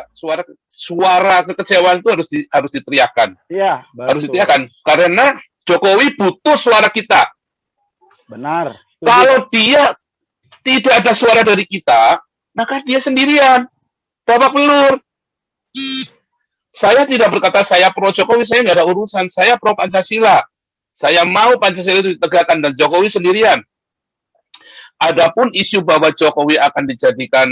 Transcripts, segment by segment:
suara suara kekecewaan itu harus diteriakkan. Iya, Harus betul. diteriakkan karena Jokowi butuh suara kita. Benar. Setuju. Kalau dia tidak ada suara dari kita, maka dia sendirian. Babak belur. Saya tidak berkata saya pro Jokowi, saya nggak ada urusan. Saya pro Pancasila. Saya mau Pancasila itu ditegakkan dan Jokowi sendirian. Adapun isu bahwa Jokowi akan dijadikan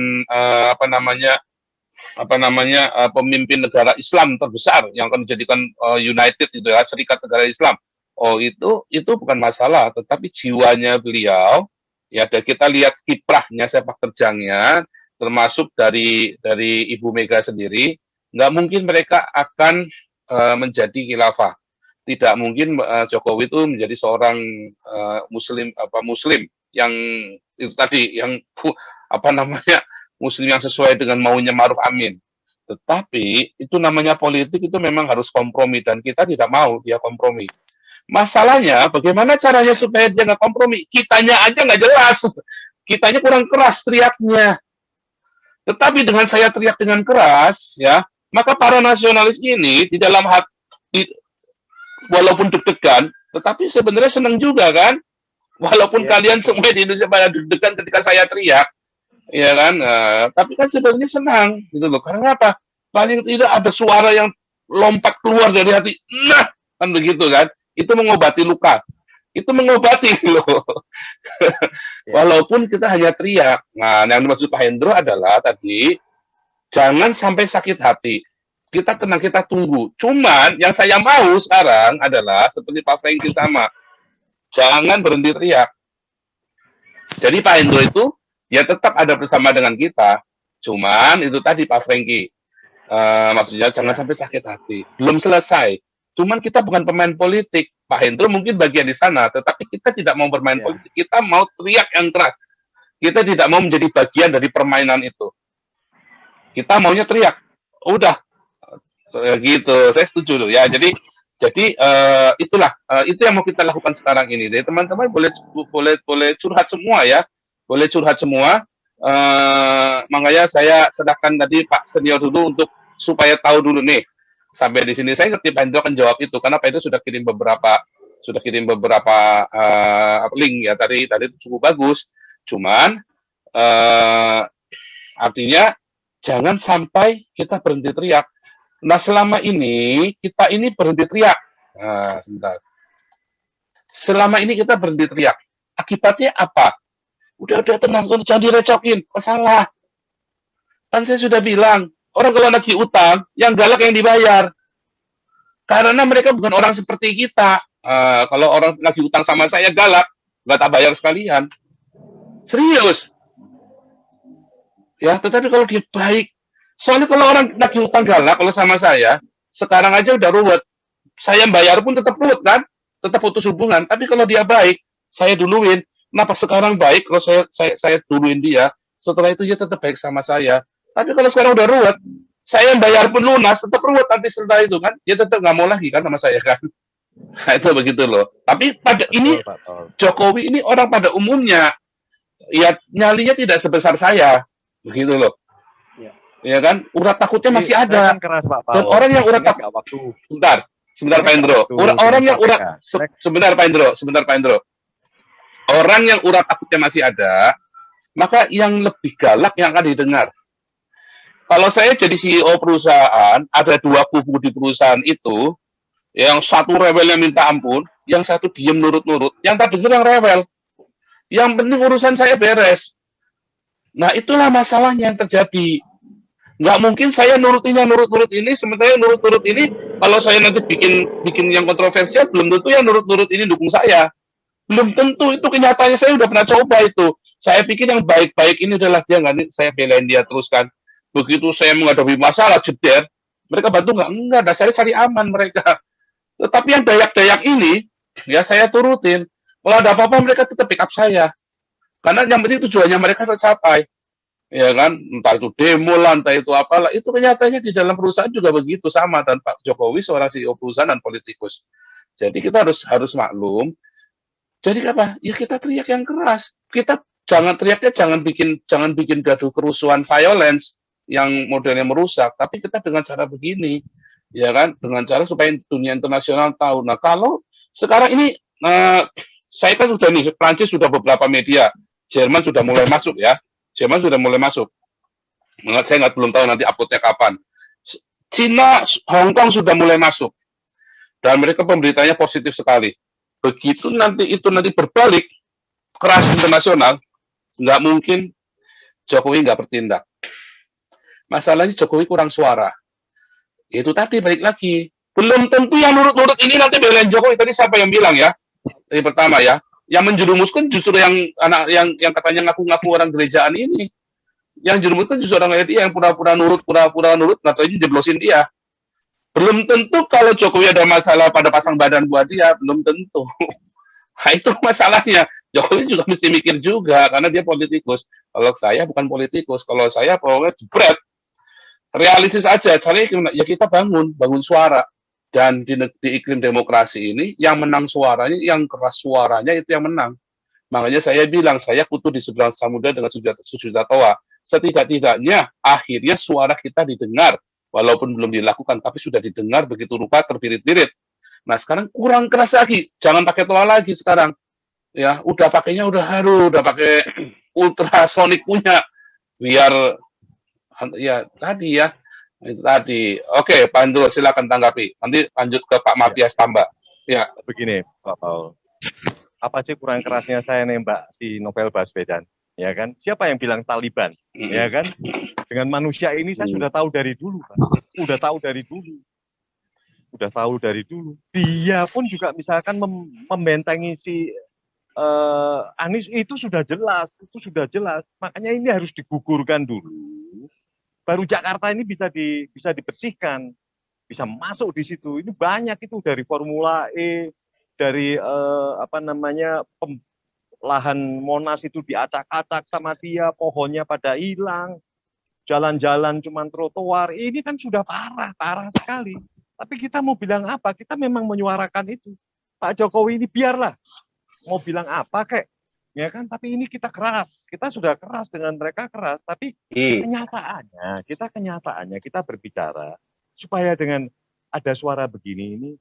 pemimpin negara Islam terbesar yang akan dijadikan United itu ya, Serikat Negara Islam. Oh itu bukan masalah, tetapi jiwanya beliau ya kita lihat kiprahnya sepak terjangnya termasuk dari Ibu Mega sendiri, nggak mungkin mereka akan menjadi khilafah. Tidak mungkin Jokowi itu menjadi seorang muslim yang itu tadi yang muslim yang sesuai dengan maunya Ma'ruf Amin. Tetapi itu namanya politik, itu memang harus kompromi dan kita tidak mau dia kompromi. Masalahnya bagaimana caranya supaya dia nggak kompromi? Kitanya aja nggak jelas. Kitanya kurang keras teriaknya. Tetapi dengan saya teriak dengan keras, ya, maka para nasionalis ini di dalam hati, walaupun deg-degan, tetapi sebenarnya senang juga kan? Walaupun kalian semua di Indonesia pada deg-degan ketika saya teriak, ya kan? Tapi kan sebenarnya senang, gitu loh. Karena apa? Paling tidak ada suara yang lompat keluar dari hati. Nah, kan begitu kan? Itu mengobati luka. Itu mengobati loh. Walaupun kita hanya teriak. Nah, yang dimaksud Pak Hendro adalah tadi jangan sampai sakit hati. Kita tenang, kita tunggu. Cuman yang saya mau sekarang adalah seperti Pak Franky sama. Jangan berhenti teriak. Jadi Pak Hendro itu ya tetap ada bersama dengan kita. Cuman itu tadi Pak Franky. Maksudnya jangan sampai sakit hati. Belum selesai. Cuman kita bukan pemain politik. Pak Hendro mungkin bagian di sana, tetapi kita tidak mau bermain politik. Kita mau teriak yang keras. Kita tidak mau menjadi bagian dari permainan itu. Kita maunya teriak. Udah. Gitu. Saya setuju loh ya. Jadi itulah itu yang mau kita lakukan sekarang ini. Jadi teman-teman boleh curhat semua ya. Boleh curhat semua. Makanya saya sedahkan tadi Pak Senior dulu untuk supaya tahu dulu nih. Sampai di sini saya ngerti Pak Hendro akan jawab itu karena Pak Hendro sudah kirim beberapa link ya tadi itu cukup bagus. Cuman artinya jangan sampai kita berhenti teriak. Nah, selama ini kita ini berhenti teriak. Nah, sebentar. Selama ini kita berhenti teriak. Akibatnya apa? Udah tenang, jangan direcokin. Salah. Kan saya sudah bilang, orang kalau lagi utang, yang galak yang dibayar. Karena mereka bukan orang seperti kita. Kalau orang lagi utang sama saya galak, nggak tak bayar sekalian. Serius. Ya, tetapi kalau dia baik, soalnya kalau orang lagi utang galak, kalau sama saya, sekarang aja udah ruwet. Saya bayar pun tetap ruwet kan? Tetap putus hubungan. Tapi kalau dia baik, saya duluin. Kenapa sekarang baik kalau saya duluin dia, setelah itu dia tetap baik sama saya. Tapi kalau sekarang udah ruwet, saya bayar pun lunas, tetap ruwet nanti setelah itu kan. Dia tetap nggak mau lagi kan sama saya kan. Nah, itu begitu loh. Tapi pada ini, Jokowi ini orang pada umumnya, ya nyalinya tidak sebesar saya. Begitu loh. Ya kan, urat takutnya masih ada. Keras, Pak Dan orang yang urat takut, sebentar Pak Hendro. Orang yang urat, sebentar Pak Hendro. Orang yang urat takutnya masih ada, maka yang lebih galak yang akan didengar. Kalau saya jadi CEO perusahaan, ada dua kubu di perusahaan itu, yang satu rewelnya minta ampun, yang satu diem nurut-nurut, yang tak dengar yang rewel. Yang penting urusan saya beres. Nah, itulah masalahnya yang terjadi. Nggak mungkin saya nurutin ini, sementara yang nurut-nurut ini, kalau saya nanti bikin yang kontroversial, belum tentu yang nurut-nurut ini dukung saya. Belum tentu, itu kenyataannya saya udah pernah coba itu. Saya pikir yang baik-baik ini adalah dia, nggak, saya belain dia terus kan. Begitu saya menghadapi masalah, jeder, mereka bantu nggak? Enggak, dasarnya cari aman mereka. Tetapi yang dayak-dayak ini, ya saya turutin. Kalau ada apa-apa, mereka tetap backup saya. Karena yang penting tujuannya mereka tercapai. Ya kan, entah itu demo lah, entah itu apalah, itu kenyataannya di dalam perusahaan juga begitu sama. Dan Pak Jokowi seorang CEO perusahaan dan politikus. Jadi kita harus maklum. Jadi apa? Ya kita teriak yang keras. Kita jangan teriaknya jangan bikin gaduh kerusuhan violence. yang modelnya merusak, tapi kita dengan cara begini, ya kan, dengan cara supaya dunia internasional tahu. Nah, kalau sekarang ini saya kan sudah nih, Prancis sudah beberapa media, Jerman sudah mulai masuk ya, Jerman sudah mulai masuk. Saya belum tahu nanti uploadnya kapan. Cina, Hong Kong sudah mulai masuk, dan mereka pemberitanya positif sekali. Begitu nanti berbalik keras internasional, nggak mungkin Jokowi nggak bertindak. Masalahnya Jokowi kurang suara. Itu tadi balik lagi. Belum tentu yang nurut-nurut ini nanti belain Jokowi. Tadi siapa yang bilang ya? Yang pertama ya, yang menjerumuskan justru yang anak yang katanya ngaku-ngaku orang gerejaan ini. Yang jerumuskan justru orang dia yang pura-pura nurut, katanya jeblosin dia. Belum tentu kalau Jokowi ada masalah pada pasang badan buat dia, belum tentu. Nah, itu masalahnya. Jokowi juga mesti mikir juga, karena dia politikus. Kalau saya bukan politikus, kalau saya pokoknya jebret. Realistis aja, cari ya kita bangun suara. Dan di iklim demokrasi ini, yang menang suaranya, yang keras suaranya itu yang menang. Makanya saya bilang, saya kutu di seberang samudera dengan sejuta toa. Setidak-tidaknya, akhirnya suara kita didengar. Walaupun belum dilakukan, tapi sudah didengar begitu rupa terbirit-birit. Nah, sekarang kurang keras lagi. Jangan pakai toa lagi sekarang. Ya, udah pakainya udah haru, udah pakai ultrasonik punya. Biar ya tadi ya. Itu tadi. Oke, Pak Andro silakan tanggapi. Nanti lanjut ke Pak Matias tambah. Ya. Begini, Pak Paul. Apa sih kurang kerasnya saya nembak si Novel Baswedan? Ya kan? Siapa yang bilang Taliban? Ya kan? Dengan manusia ini saya sudah tahu dari dulu, Pak. Udah tahu dari dulu. Dia pun juga misalkan membentengi si Anies itu sudah jelas. Makanya ini harus digugurkan dulu. Baru Jakarta ini bisa dibersihkan, bisa masuk di situ. Ini banyak itu dari Formula E, dari lahan Monas itu diacak-acak sama dia, pohonnya pada hilang, jalan-jalan cuman trotoar. Ini kan sudah parah sekali. Tapi kita mau bilang apa? Kita memang menyuarakan itu. Pak Jokowi ini biarlah mau bilang apa kek, ya kan? Tapi ini kita keras. Kita sudah keras dengan mereka keras. Tapi kenyataannya kita berbicara supaya dengan ada suara begini ini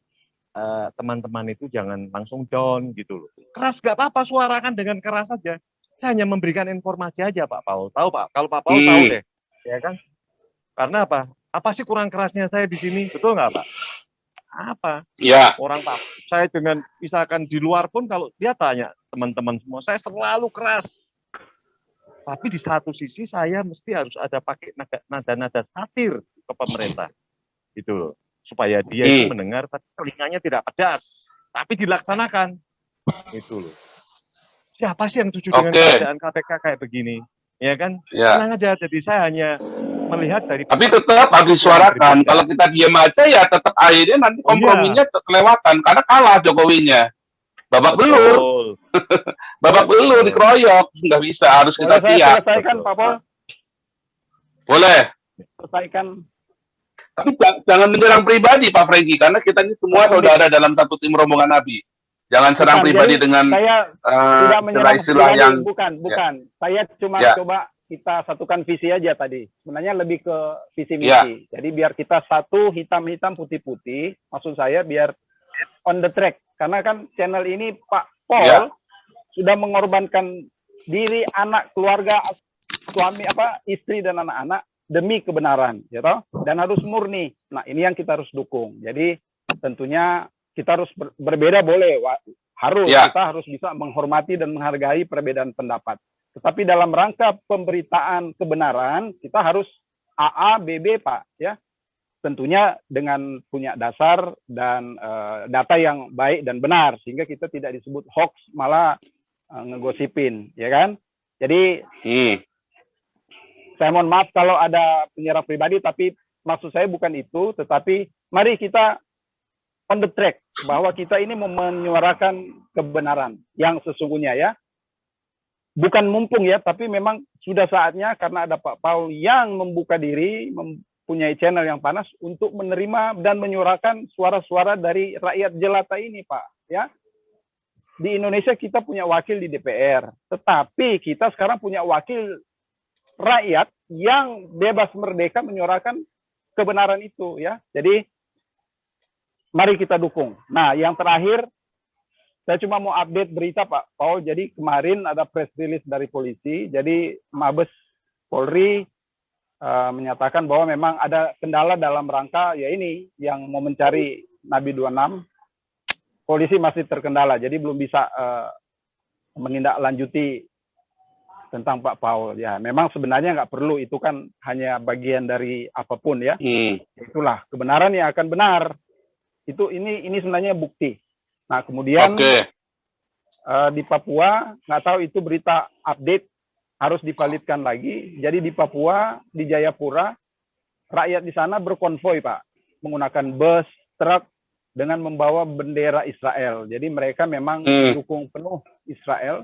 teman-teman itu jangan langsung down gitu loh. Keras gak apa-apa, suarakan dengan keras saja. Saya hanya memberikan informasi aja Pak Paul. Tahu Pak? Kalau Pak Paul tahu deh, ya kan? Karena apa? Apa sih kurang kerasnya saya di sini? Betul nggak Pak? Apa? Ya. Orang Pak, saya dengan misalkan di luar pun kalau dia tanya teman-teman semua, saya selalu keras. Tapi di satu sisi saya mesti harus ada pakai nada-nada satir ke pemerintah. Gitu loh. Supaya dia itu mendengar tapi telinganya tidak pedas, tapi dilaksanakan. Itu loh. Siapa sih yang setuju dengan keadaan KPK kayak begini? Ya kan? Tenang aja. Jadi saya hanya melihat dari. Tapi tetap harus disuarakan. Kalau kita diam aja ya tetap akhirnya nanti komprominya kelewatan karena kalah Jokowinya. Babak belur. Babak belur dikeroyok, nggak bisa. Harus kita siap. Selesaikan Pak Paul. Boleh. Selesaikan. Tapi jangan menyerang pribadi Pak Franky, karena kita ini semua saudara dalam satu tim rombongan Nabi. Jangan serang pribadi dengan tidak menyerang istilah pribadi, yang bukan. Saya cuma coba kita satukan visi aja tadi. Sebenarnya lebih ke visi misi. Jadi biar kita satu hitam-hitam putih-putih, maksud saya biar on the track. Karena kan channel ini Pak Paul sudah mengorbankan diri, anak, keluarga, suami, istri dan anak-anak demi kebenaran, ya toh, dan harus murni. Nah, ini yang kita harus dukung. Jadi tentunya kita harus berbeda boleh, kita harus bisa menghormati dan menghargai perbedaan pendapat. Tetapi dalam rangka pemberitaan kebenaran, kita harus AA, BB, Pak, ya. Tentunya dengan punya dasar dan data yang baik dan benar, sehingga kita tidak disebut hoax, malah ngegosipin, ya kan? Jadi saya mohon maaf kalau ada penyerang pribadi, tapi maksud saya bukan itu, tetapi mari kita on the track, bahwa kita ini menyuarakan kebenaran yang sesungguhnya ya. Bukan mumpung ya, tapi memang sudah saatnya karena ada Pak Paul yang membuka diri, mempunyai channel yang panas untuk menerima dan menyuarakan suara-suara dari rakyat jelata ini, Pak. Ya. Di Indonesia kita punya wakil di DPR, tetapi kita sekarang punya wakil rakyat yang bebas merdeka menyuarakan kebenaran itu ya. Jadi mari kita dukung. Nah, yang terakhir saya cuma mau update berita Pak Paul. Jadi kemarin ada press release dari polisi. Jadi Mabes Polri menyatakan bahwa memang ada kendala dalam rangka ya ini yang mau mencari Nabi 26. Polisi masih terkendala. Jadi belum bisa menindaklanjuti tentang Pak Paul. Ya, memang sebenarnya nggak perlu. Itu kan hanya bagian dari apapun ya. Itulah kebenaran yang akan benar. Ini sebenarnya bukti. Nah, kemudian di Papua, nggak tahu itu berita update, harus divalidkan lagi. Jadi di Papua, di Jayapura, rakyat di sana berkonvoi, Pak. Menggunakan bus, truk, dengan membawa bendera Israel. Jadi mereka memang mendukung penuh Israel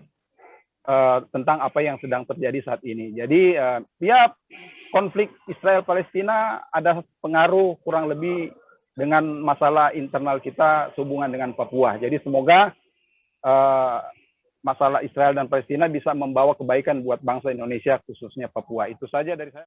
tentang apa yang sedang terjadi saat ini. Jadi ya konflik Israel-Palestina ada pengaruh kurang lebih dengan masalah internal kita sehubungan dengan Papua. Jadi semoga masalah Israel dan Palestina bisa membawa kebaikan buat bangsa Indonesia, khususnya Papua. Itu saja dari saya.